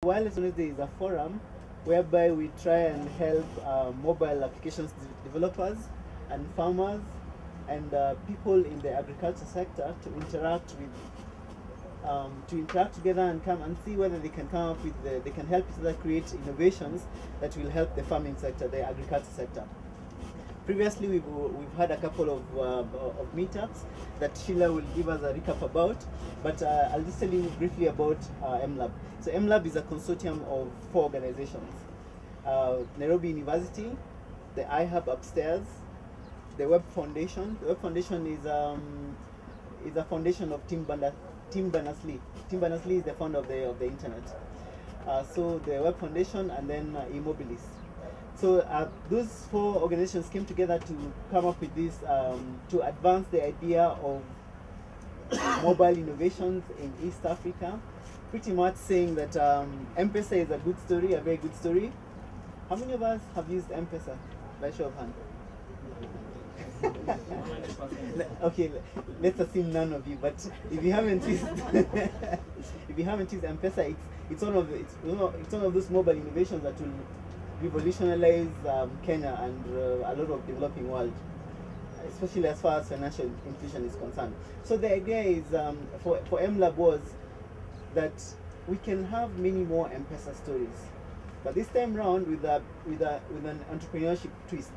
Wireless Wednesday is a forum whereby we try and help mobile applications developers and farmers and people in the agriculture sector to interact together and come and see whether they can come up with they can help each other create innovations that will help the farming sector, the agriculture sector. Previously, we've had a couple of meetups that Sheila will give us a recap about, but I'll just tell you briefly about MLab. So MLab is a consortium of 4 organizations: Nairobi University, the iHub upstairs, the Web Foundation. The Web Foundation is a foundation of Tim Berners-Lee. Tim Berners-Lee is the founder of the internet. So the Web Foundation, and then Immobilis. So those 4 organizations came together to come up with this, to advance the idea of mobile innovations in East Africa, pretty much saying that M-Pesa is a good story, a very good story. How many of us have used M-Pesa? By show of hand. Okay, let's assume none of you. But if you haven't used, if you haven't used M-Pesa, it's one of those mobile innovations that will revolutionize Kenya and a lot of developing world, especially as far as financial inclusion is concerned. So the idea is for MLab was that we can have many more M-Pesa stories, but this time round with an entrepreneurship twist.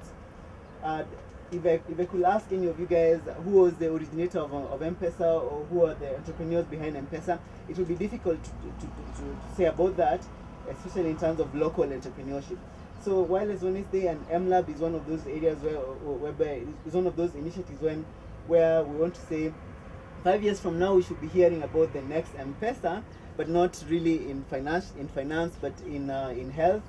If I could ask any of you guys who was the originator of M-Pesa, or who are the entrepreneurs behind M-Pesa, it would be difficult to say about that, especially in terms of local entrepreneurship. So Wireless Wednesday and MLab is one of those areas whereby it's one of those initiatives where we want to say 5 years from now we should be hearing about the next M-Pesa, but not really in finance, but in health,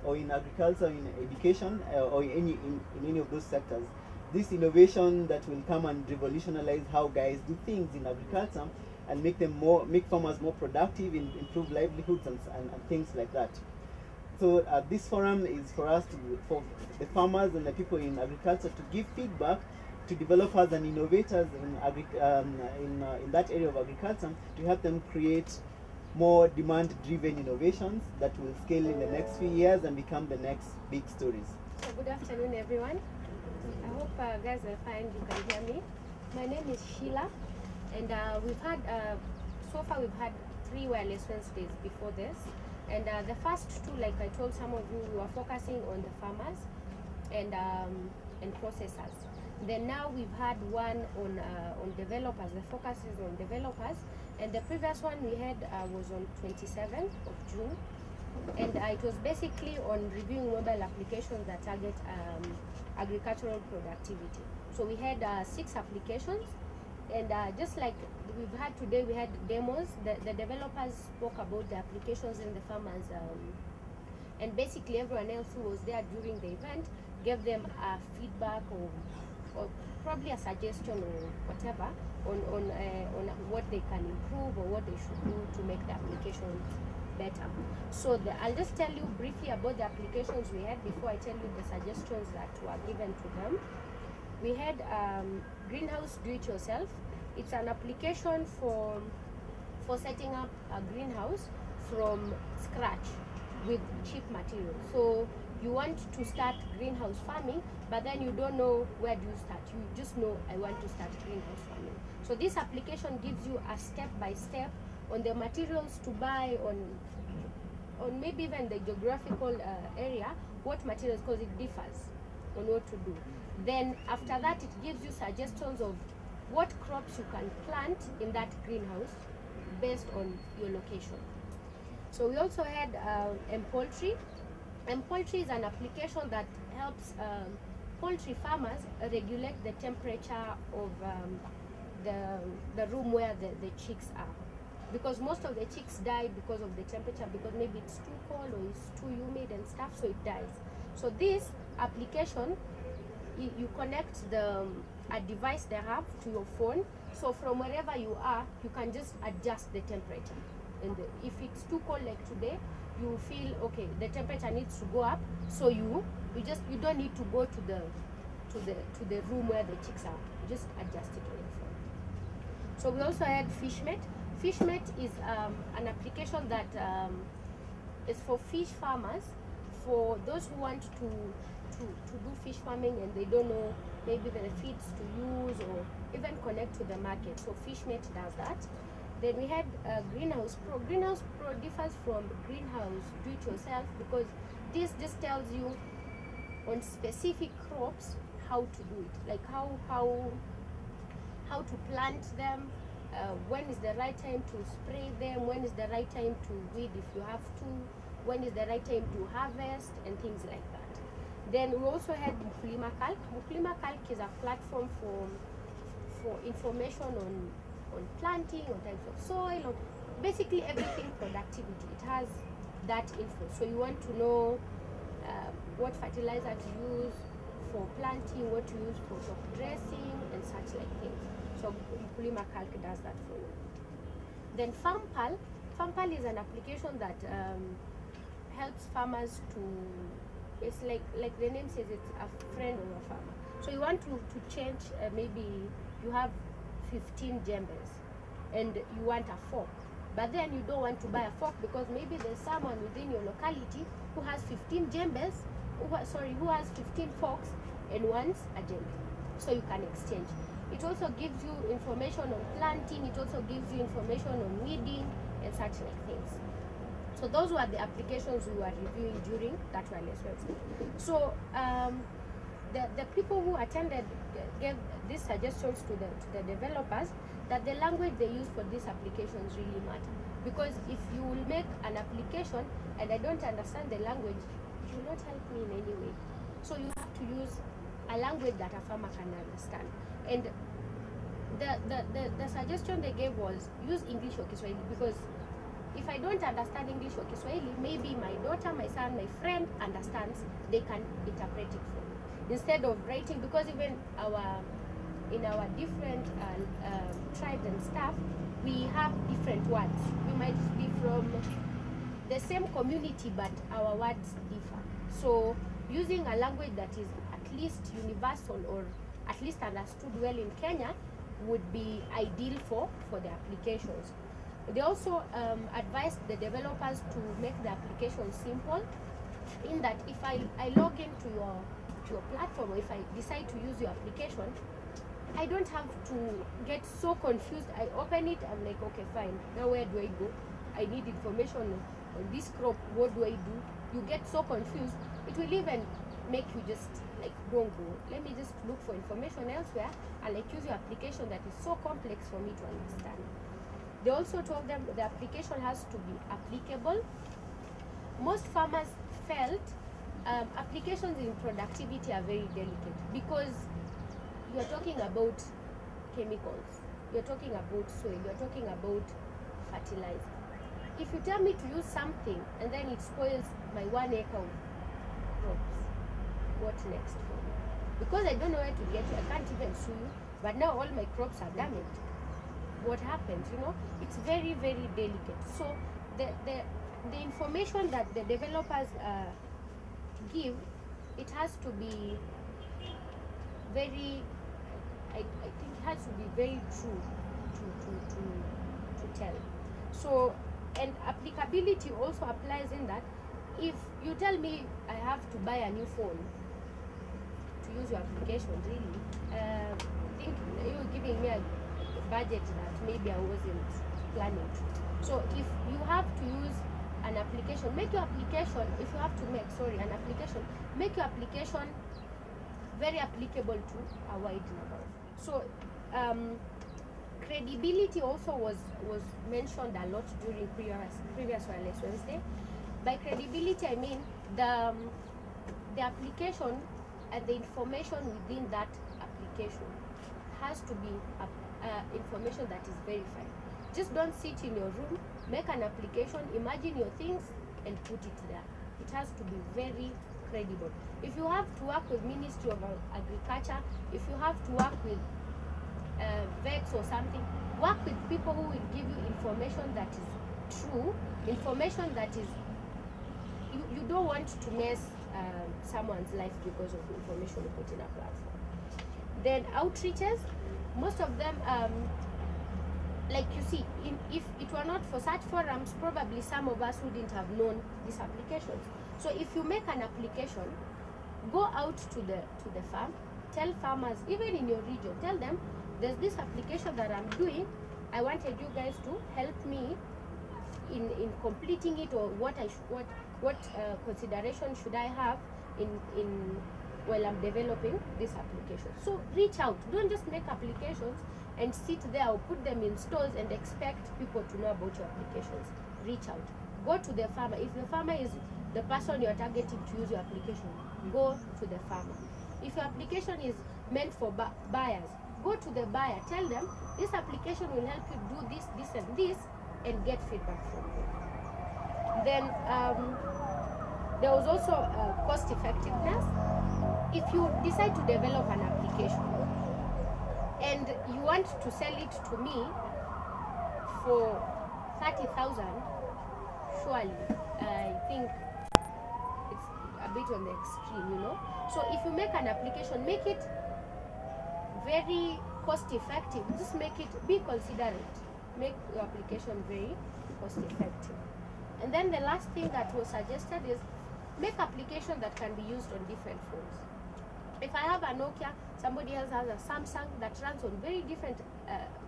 or in agriculture, in education, or in any of those sectors. This innovation that will come and revolutionize how guys do things in agriculture and make farmers more productive, improve livelihoods and things like that. So this forum is for us for the farmers and the people in agriculture to give feedback to developers and innovators in that area of agriculture, to help them create more demand-driven innovations that will scale in the next few years and become the next big stories. So good afternoon, everyone. I hope guys are fine. You can hear me. My name is Sheila, and so far we've had 3 Wireless Wednesdays before this, and the first 2, like I told some of you, we were focusing on the farmers and processors. Then now we've had one on developers. The focus is on developers, and the previous one we had was on 27th of June, and it was basically on reviewing mobile applications that target agricultural productivity. So we had 6 applications, and just like we've had today, we had demos. The developers spoke about the applications, and the farmers, and basically everyone else who was there during the event gave them feedback or probably a suggestion or whatever on what they can improve or what they should do to make the applications better. So I'll just tell you briefly about the applications we had before I tell you the suggestions that were given to them. We had Greenhouse Do It Yourself. It's an application for setting up a greenhouse from scratch with cheap materials. So you want to start greenhouse farming, but then you don't know where do you start. You just know, I want to start greenhouse farming. So this application gives you a step-by-step on the materials to buy, on maybe even the geographical area, what materials, because it differs on what to do. Then after that, it gives you suggestions of what crops you can plant in that greenhouse based on your location. So we also had M-Poultry. M-Poultry is an application that helps poultry farmers regulate the temperature of the room where the chicks are. Because most of the chicks die because of the temperature, because maybe it's too cold or it's too humid and stuff, so it dies. So this application, you connect a device they have to your phone, so from wherever you are, you can just adjust the temperature. And if it's too cold like today, you feel okay, the temperature needs to go up, so you don't need to go to the room where the chicks are. You just adjust it on your phone. So we also had FishMate. FishMate is an application that is for fish farmers, for those who want to do fish farming and they don't know maybe the feeds to use or even connect to the market. So FishMate does that. Then we had Greenhouse Pro. Greenhouse Pro differs from Greenhouse Do It Yourself because this just tells you on specific crops how to do it, like how to plant them, when is the right time to spray them, when is the right time to weed if you have to, when is the right time to harvest, and things like that. Then we also had Mkulima Calc. Mkulima Calc is a platform for information on planting, on types of soil, on basically everything productivity. It has that info. So you want to know what fertilizer to use for planting, what to use for top dressing, and such like things. So Mkulima Calc does that for you. Then FarmPal. FarmPal is an application that helps farmers to, it's like the name says, it's a friend of a farmer. So you want to change, maybe you have 15 jembes and you want a fork, but then you don't want to buy a fork because maybe there's someone within your locality who has 15 jembes, who has 15 forks and wants a jembe. So you can exchange. It also gives you information on planting, it also gives you information on weeding and such like things. So those were the applications we were reviewing during that wireless website. So the people who attended gave these suggestions to the developers that the language they use for these applications really matter. Because if you will make an application and I don't understand the language, it will not help me in any way. So you have to use a language that a farmer can understand. And the suggestion they gave was use English or Kiswahili, because if I don't understand English or Kiswahili, maybe my daughter, my son, my friend understands, they can interpret it for me. Instead of writing, because even in our different tribes and stuff, we have different words. We might be from the same community, but our words differ. So using a language that is at least universal or at least understood well in Kenya would be ideal for the applications. They also advised the developers to make the application simple, in that if I log into your platform, or if I decide to use your application, I don't have to get so confused. I open it, I'm like, okay, fine, now where do I go? I need information on this crop, what do I do? You get so confused, it will even make you just like, don't go. Let me just look for information elsewhere and like use your application that is so complex for me to understand. They also told them the application has to be applicable. Most farmers felt applications in productivity are very delicate because you're talking about chemicals, you're talking about soil, you're talking about fertilizer. If you tell me to use something and then it spoils my 1 acre of crops, what next for me? Because I don't know where to get you, I can't even sue you, but now all my crops are damaged. What happens, you know? It's very, very delicate. So the information that the developers give, it has to be very, I think it has to be very true to tell. So, and applicability also applies in that if you tell me I have to buy a new phone to use your application, really, think you're giving me a budget that maybe I wasn't planning to. So if you have to use an application, make your application, if you have to make, an application, make your application very applicable to a wide number. So credibility also was mentioned a lot during previous Wireless Wednesday. By credibility, I mean the application and the information within that application has to be information that is verified. Just don't sit in your room, make an application, imagine your things and put it there. It has to be very credible. If you have to work with Ministry of Agriculture, if you have to work with vets or something, work with people who will give you information that is true, information that is, you don't want to mess someone's life because of information you put in a platform. Then outreaches, most of them like you see, if it were not for such forums, probably some of us wouldn't have known these applications. So if you make an application, go out to the farm, tell farmers, even in your region, tell them there's this application that I'm doing. I wanted you guys to help me in completing it, or what consideration should I have in while I'm developing this application. So reach out. Don't just make applications and sit there or put them in stores and expect people to know about your applications. Reach out. Go to the farmer. If the farmer is the person you're targeting to use your application, go to the farmer. If your application is meant for buyers, go to the buyer. Tell them this application will help you do this, this, and this, and get feedback from them. Then there was also cost effectiveness. If you decide to develop an application and you want to sell it to me for 30,000, surely I think it's a bit on the extreme, you know. So if you make an application, make it very cost effective. Just make it, be considerate. Make your application very cost effective. And then the last thing that was suggested is make application that can be used on different phones. If I have a Nokia, somebody else has a Samsung that runs on very different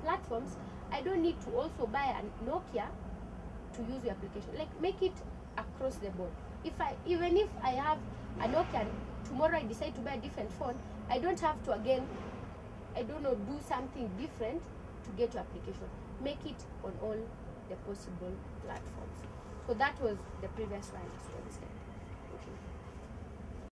platforms, I don't need to also buy a Nokia to use the application. Like, make it across the board. Even if I have a Nokia, tomorrow I decide to buy a different phone, I don't have to again, I don't know, do something different to get your application. Make it on all the possible platforms. So that was the previous wireless Wednesday.